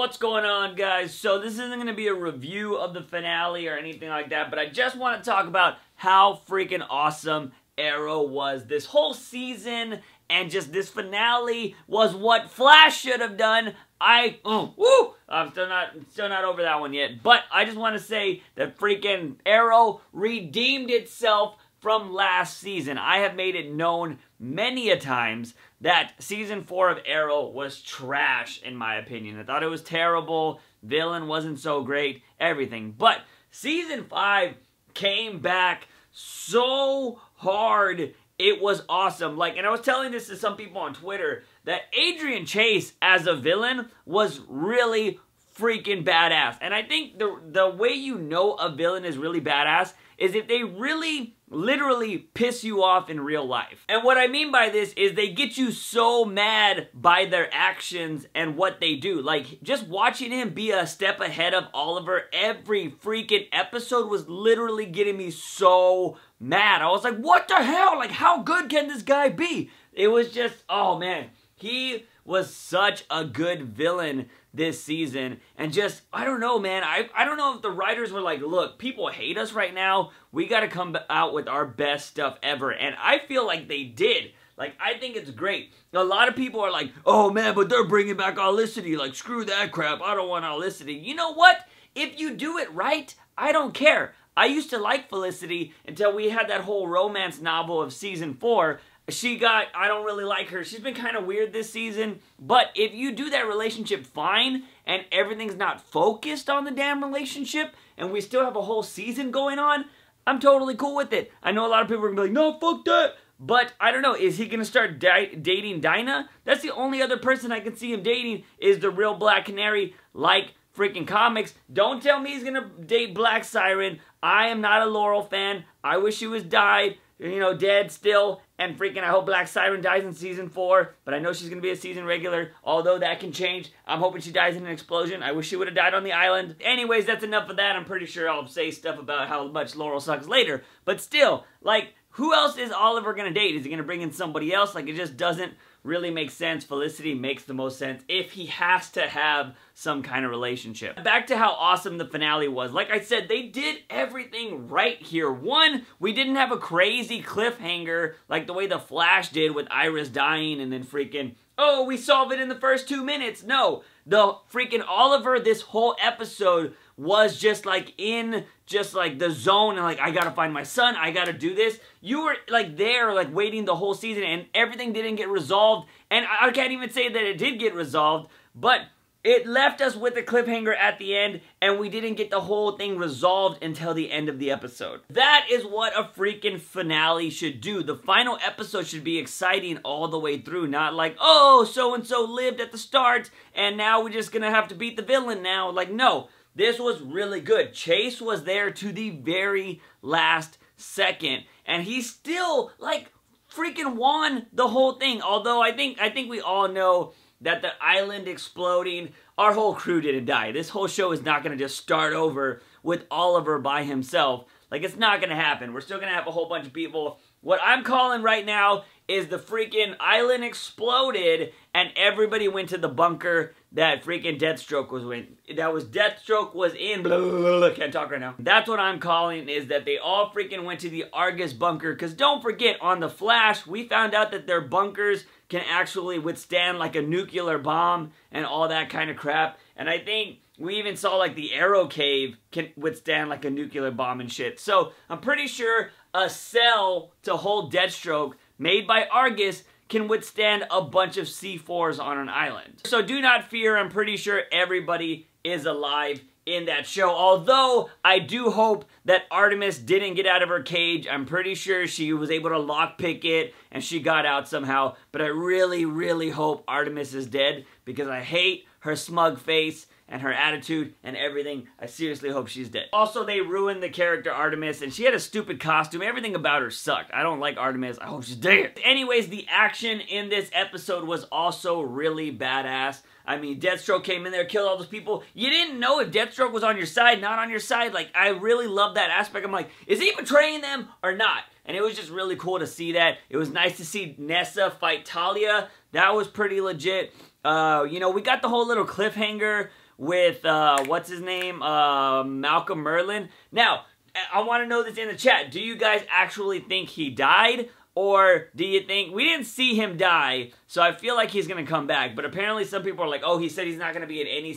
What's going on, guys? So this isn't going to be a review of the finale or anything like that, but I just want to talk about how freaking awesome Arrow was this whole season, and just this finale was what Flash should have done. I'm still not over that one yet, but I just want to say that freaking Arrow redeemed itself from last season. I have made it known many a times that season 4 of Arrow was trash, in my opinion. I thought it was terrible, villain wasn't so great, everything. But season 5 came back so hard, it was awesome. Like, and I was telling this to some people on Twitter, that Adrian Chase as a villain was really freaking badass. And I think the way you know a villain is really badass is if they really literally piss you off in real life. And what I mean by this is they get you so mad by their actions and what they do. Like, just watching him be a step ahead of Oliver every freaking episode was literally getting me so mad. I was like, what the hell? Like, how good can this guy be? It was just, oh man. He was such a good villain this season, and just, I don't know, man, I don't know if the writers were like, look, people hate us right now, we gotta come out with our best stuff ever, and I feel like they did. Like, I think it's great. A lot of people are like, oh man, but they're bringing back Olicity, like, screw that crap, I don't want Olicity. You know what? If you do it right, I don't care. I used to like Felicity until we had that whole romance novel of season 4. I don't really like her. She's been kind of weird this season. But if you do that relationship fine, and everything's not focused on the damn relationship, and we still have a whole season going on, I'm totally cool with it. I know a lot of people are going to be like, no, fuck that. But, I don't know, is he going to start dating Dinah? That's the only other person I can see him dating is the real Black Canary, like freaking comics. Don't tell me he's going to date Black Siren. I am not a Laurel fan. I wish she was dead still, and freaking I hope Black Siren dies in season 4, but I know she's going to be a season regular, although that can change. I'm hoping she dies in an explosion. I wish she would have died on the island. Anyways, that's enough of that. I'm pretty sure I'll say stuff about how much Laurel sucks later, but still, like, who else is Oliver going to date? Is he going to bring in somebody else? Like, it just doesn't really make sense. Felicity makes the most sense if he has to have some kind of relationship. Back to how awesome the finale was. Like I said, they did everything right here. One, we didn't have a crazy cliffhanger like the way the Flash did with Iris dying and then freaking, oh, we solve it in the first 2 minutes. No, the freaking Oliver this whole episode was just like in the zone, and like, I gotta find my son, I gotta do this. You were like there, like waiting the whole season, and everything didn't get resolved. And I can't even say that it did get resolved, but it left us with a cliffhanger at the end, and we didn't get the whole thing resolved until the end of the episode. That is what a freaking finale should do. The final episode should be exciting all the way through, not like, oh, so-and-so lived at the start, and now we're just gonna have to beat the villain now. Like, no. This was really good. Chase was there to the very last second, and he still, like, freaking won the whole thing. Although I think we all know that the island exploding, our whole crew didn't die. This whole show is not going to just start over with Oliver by himself. Like, it's not going to happen. We're still going to have a whole bunch of people. What I'm calling right now is the freaking island exploded and everybody went to the bunker that freaking Deathstroke was in. Deathstroke was in, blah, blah, blah, blah, can't talk right now. That's what I'm calling, is that they all freaking went to the Argus bunker, because don't forget, on The Flash, we found out that their bunkers can actually withstand like a nuclear bomb and all that kind of crap. And I think we even saw like the Arrow Cave can withstand like a nuclear bomb and shit. So I'm pretty sure a cell to hold Deathstroke made by Argus can withstand a bunch of C4s on an island. So do not fear, I'm pretty sure everybody is alive in that show. Although, I do hope that Artemis didn't get out of her cage. I'm pretty sure she was able to lockpick it and she got out somehow. But I really, really hope Artemis is dead, because I hate her smug face and her attitude and everything. I seriously hope she's dead. Also, they ruined the character Artemis, and she had a stupid costume. Everything about her sucked. I don't like Artemis. I hope she's dead. Anyways, the action in this episode was also really badass. I mean, Deathstroke came in there, killed all those people. You didn't know if Deathstroke was on your side, not on your side. Like, I really love that aspect. I'm like, is he betraying them or not? And it was just really cool to see that. It was nice to see Nessa fight Talia. That was pretty legit. You know, we got the whole little cliffhanger with, what's his name, Malcolm Merlin. Now, I want to know this in the chat. Do you guys actually think he died? Or do you think, we didn't see him die, so I feel like he's going to come back. But apparently some people are like, oh, he said he's not going to be in any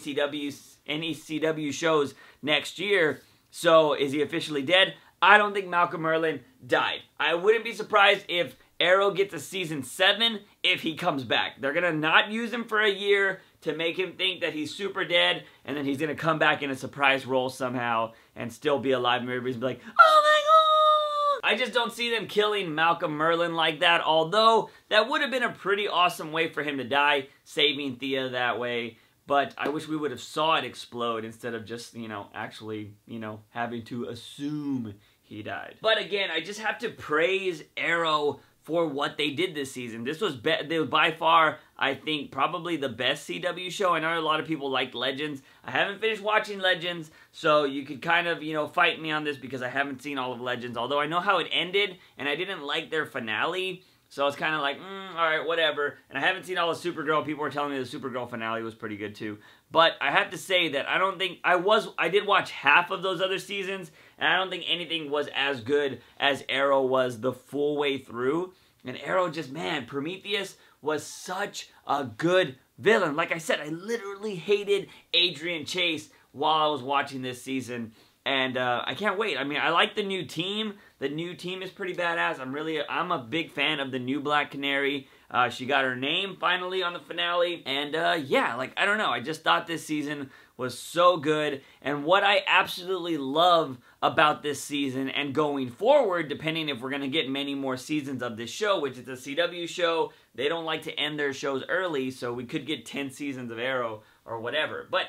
CW shows next year, so is he officially dead? I don't think Malcolm Merlin died. I wouldn't be surprised if Arrow gets a season 7 if he comes back. They're going to not use him for a year to make him think that he's super dead, and then he's going to come back in a surprise role somehow and still be alive, and everybody's going to be like, oh my god! I just don't see them killing Malcolm Merlin like that, although that would have been a pretty awesome way for him to die, saving Thea that way. But I wish we would have saw it explode instead of just, you know, actually, you know, having to assume he died. But again, I just have to praise Arrow for what they did this season. This was by far, I think, probably the best CW show. I know a lot of people liked Legends. I haven't finished watching Legends, so you could kind of, you know, fight me on this because I haven't seen all of Legends. Although I know how it ended, and I didn't like their finale. So it's kind of like, alright, whatever. And I haven't seen all of Supergirl. People were telling me the Supergirl finale was pretty good too. But I have to say that I don't think, I did watch half of those other seasons, and I don't think anything was as good as Arrow was the full way through. And Arrow just, man, Prometheus was such a good villain. Like I said, I literally hated Adrian Chase while I was watching this season. And I can't wait. I mean, I like the new team. The new team is pretty badass. I'm a big fan of the new Black Canary. She got her name finally on the finale. And yeah, like, I don't know. I just thought this season was so good. And what I absolutely love about this season and going forward, depending if we're going to get many more seasons of this show, which is a CW show, they don't like to end their shows early, so we could get 10 seasons of Arrow or whatever. But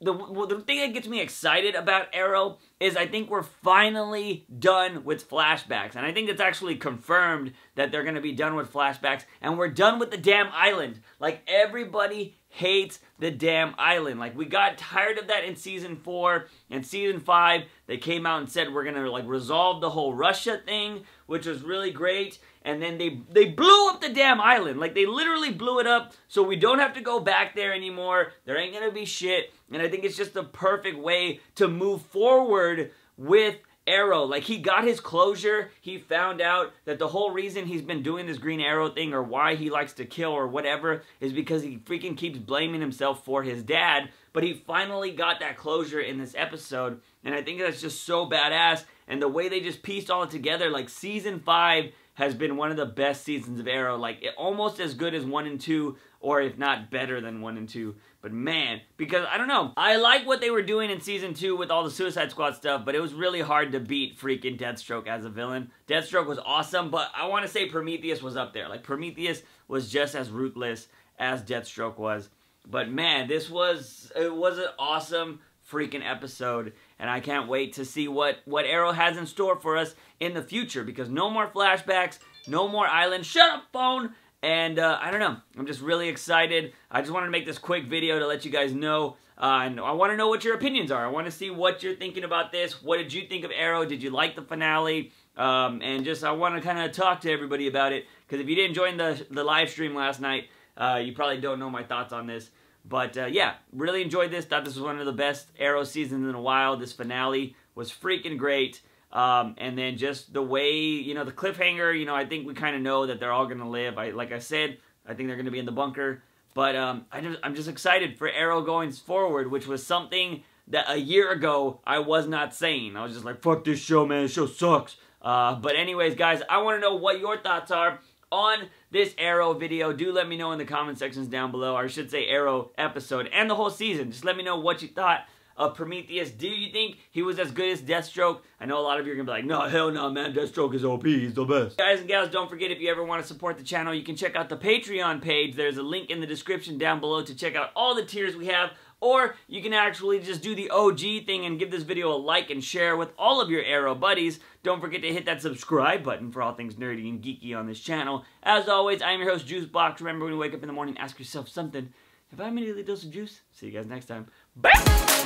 the thing that gets me excited about Arrow is I think we're finally done with flashbacks. And I think it's actually confirmed that they're going to be done with flashbacks. And we're done with the damn island. Like, everybody hates the damn island. Like, we got tired of that in Season 4. And Season 5, they came out and said we're going to, like, resolve the whole Russia thing, which was really great. And then they blew up the damn island. Like, they literally blew it up so we don't have to go back there anymore. There ain't gonna be shit. And I think it's just the perfect way to move forward with Arrow. Like, he got his closure. He found out that the whole reason he's been doing this Green Arrow thing, or why he likes to kill or whatever, is because he freaking keeps blaming himself for his dad. But he finally got that closure in this episode. And I think that's just so badass. And the way they just pieced all it together, like, Season 5 has been one of the best seasons of Arrow, like almost as good as 1 and 2, or if not better than 1 and 2. But man, because I don't know, I like what they were doing in Season 2 with all the Suicide Squad stuff, but it was really hard to beat freaking Deathstroke as a villain. Deathstroke was awesome, but I want to say Prometheus was up there. Like, Prometheus was just as ruthless as Deathstroke was. But man, it was an awesome freaking episode, and I can't wait to see what Arrow has in store for us in the future, because no more flashbacks, no more island. Shut up, phone! And I don't know, I'm just really excited. I just wanted to make this quick video to let you guys know, and I want to know what your opinions are. I want to see what you're thinking about this. What did you think of Arrow? Did you like the finale? And just, I want to kind of talk to everybody about it, because if you didn't join the live stream last night, you probably don't know my thoughts on this. But yeah, really enjoyed this. Thought this was one of the best Arrow seasons in a while. This finale was freaking great. And then just the way, you know, the cliffhanger, you know, I think we kind of know that they're all going to live. Like I said, I think they're going to be in the bunker. But I'm just excited for Arrow going forward, which was something that a year ago I was not saying. I was just like, fuck this show, man. This show sucks. But anyways, guys, I want to know what your thoughts are on this Arrow video. Do let me know in the comment sections down below, or I should say Arrow episode and the whole season. Just let me know what you thought of Prometheus. Do you think he was as good as Deathstroke? I know a lot of you are going to be like, no, hell no, man. Deathstroke is OP. He's the best. Guys and gals, don't forget, if you ever want to support the channel, you can check out the Patreon page. There's a link in the description down below to check out all the tiers we have. Or you can actually just do the OG thing and give this video a like and share with all of your Arrow buddies. Don't forget to hit that subscribe button for all things nerdy and geeky on this channel. As always, I am your host, JUICEbox. Remember, when you wake up in the morning, ask yourself something. Have I made a daily dose of juice? See you guys next time. Bye!